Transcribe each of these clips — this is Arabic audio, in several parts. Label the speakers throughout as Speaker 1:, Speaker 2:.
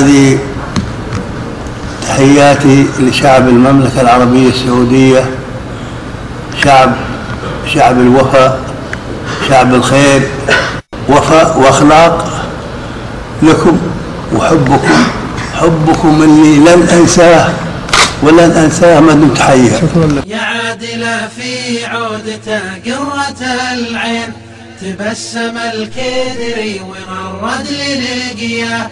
Speaker 1: هذه تحياتي لشعب المملكة العربية السعودية، شعب الوفاء، شعب الخير، وفاء وأخلاق لكم، حبكم اللي لن أنساه ولن أنساه ما دمت حيا.
Speaker 2: يا عادلة في عودته قرة العين، تبسم الكدري وغرد للقياه،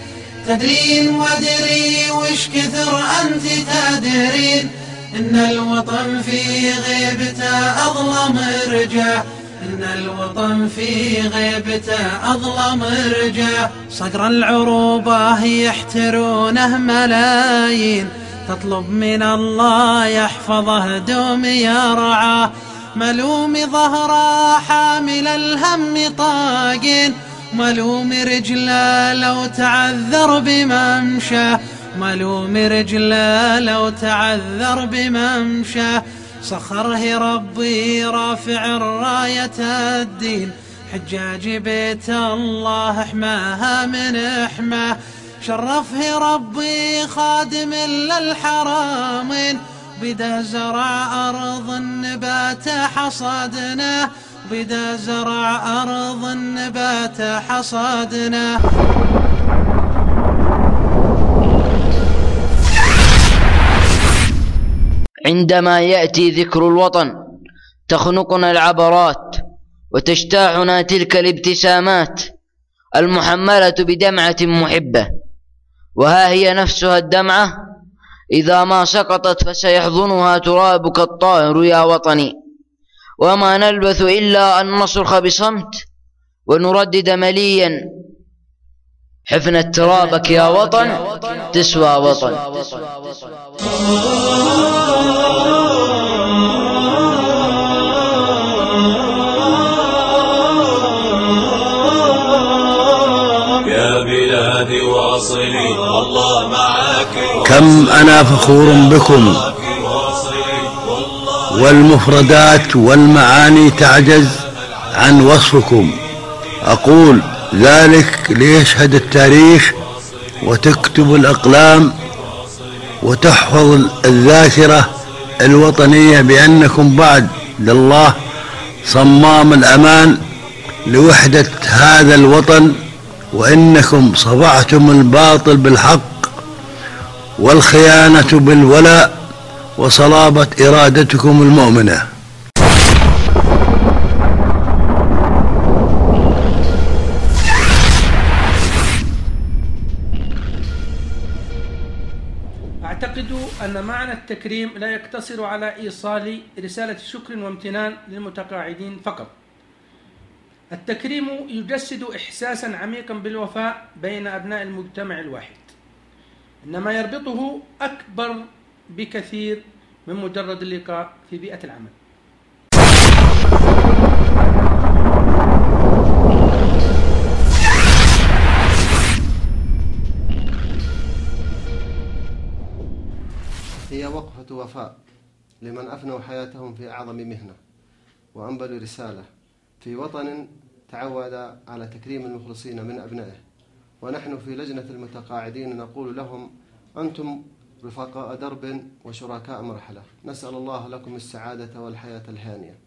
Speaker 2: تدرين وادري وش كثر أنت تدرين، إن الوطن في غيبته أظلم رجاه، إن الوطن في غيبته أظلم رجاه. صقر العروبة يحترونه ملايين، تطلب من الله يحفظه دوم يرعاه، ملوم ظهره حامل الهم طاقين، ملوم رجله لو تعذر بممشاه، ملوم رجله لو تعذر بممشاه. سخره ربي رافع الراية الدين، حجاج بيت الله حماها من حماه، شرفه ربي خادم للحرمين، بدا زرع أرض النبات حصادناه، بدا زرع أرض النبات حصادناه.
Speaker 3: عندما يأتي ذكر الوطن تخنقنا العبرات، وتجتاحنا تلك الابتسامات المحملة بدمعة محبة، وها هي نفسها الدمعة إذا ما سقطت فسيحضنها ترابك الطاهر يا وطني، وما نلبث إلا أن نصرخ بصمت ونردد مليا: حفنة ترابك يا وطن تسوى وطن.
Speaker 4: يا بلادي واصلي والله معك،
Speaker 1: كم أنا فخور بكم، والمفردات والمعاني تعجز عن وصفكم. أقول ذلك ليشهد التاريخ وتكتب الأقلام وتحفظ الذاكرة الوطنية بأنكم بعد الله صمام الأمان لوحدة هذا الوطن، وإنكم صفعتم الباطل بالحق والخيانة بالولاء وصلابة إرادتكم المؤمنة.
Speaker 5: أعتقد أن معنى التكريم لا يقتصر على إيصال رسالة شكر وامتنان للمتقاعدين فقط. التكريم يجسد إحساسا عميقا بالوفاء بين أبناء المجتمع الواحد، إنما يربطه أكبر بكثير من مجرد اللقاء في بيئة العمل.
Speaker 6: هي وقفة وفاء لمن أفنوا حياتهم في أعظم مهنة وأنبلوا رسالة في وطن تعود على تكريم المخلصين من أبنائه، ونحن في لجنة المتقاعدين نقول لهم: أنتم رفقاء درب وشركاء مرحلة، نسأل الله لكم السعادة والحياة الهانية.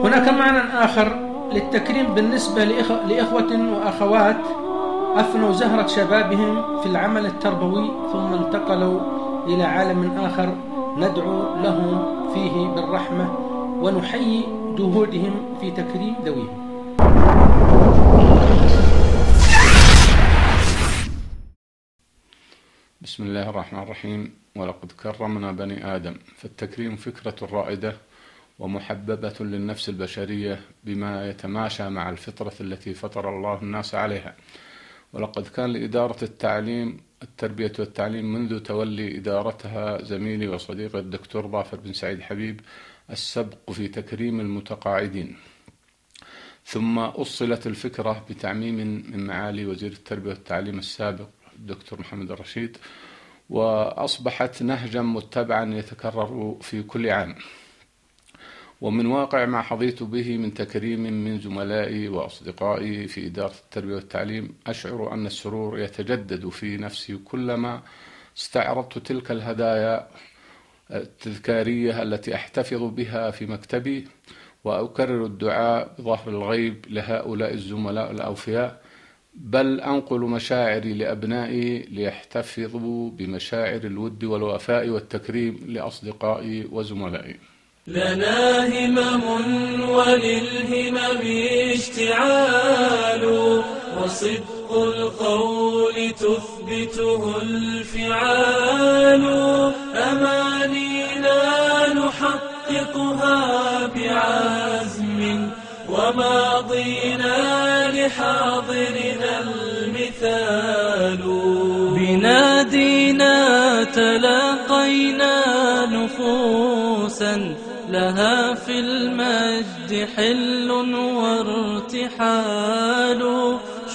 Speaker 5: هناك معنى آخر للتكريم بالنسبة لإخوة وأخوات أفنوا زهرة شبابهم في العمل التربوي ثم انتقلوا إلى عالم آخر، ندعو لهم فيه بالرحمة ونحيي جهودهم في تكريم ذويهم.
Speaker 7: بسم الله الرحمن الرحيم. ولقد كرمنا بني آدم. فالتكريم فكرة رائدة ومحببة للنفس البشرية بما يتماشى مع الفطرة التي فطر الله الناس عليها. ولقد كان لإدارة التربية والتعليم منذ تولي إدارتها زميلي وصديقي الدكتور ظافر بن سعيد حبيب السبق في تكريم المتقاعدين، ثم أصلت الفكرة بتعميم من معالي وزير التربية والتعليم السابق الدكتور محمد الرشيد، وأصبحت نهجا متبعا يتكرر في كل عام. ومن واقع ما حظيت به من تكريم من زملائي وأصدقائي في إدارة التربية والتعليم، أشعر أن السرور يتجدد في نفسي كلما استعرضت تلك الهدايا التذكارية التي أحتفظ بها في مكتبي، وأكرر الدعاء بظهر الغيب لهؤلاء الزملاء الأوفياء، بل أنقل مشاعري لأبنائي ليحتفظوا بمشاعر الود والوفاء والتكريم لأصدقائي وزملائي.
Speaker 4: لنا همم وللهمم اشتعال، وصدق القول تثبته الفعال، أمانينا نحققها بعزم، وماضينا لحاضرنا المثال. بنادينا تلاقينا نفوسا لها في المجد حل وارتحال،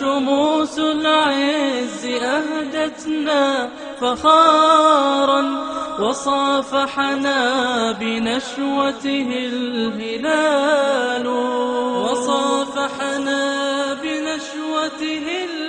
Speaker 4: شموس العز أهدتنا فخارا، وصافحنا بنشوته الهلال، وصافحنا بنشوته الهلال.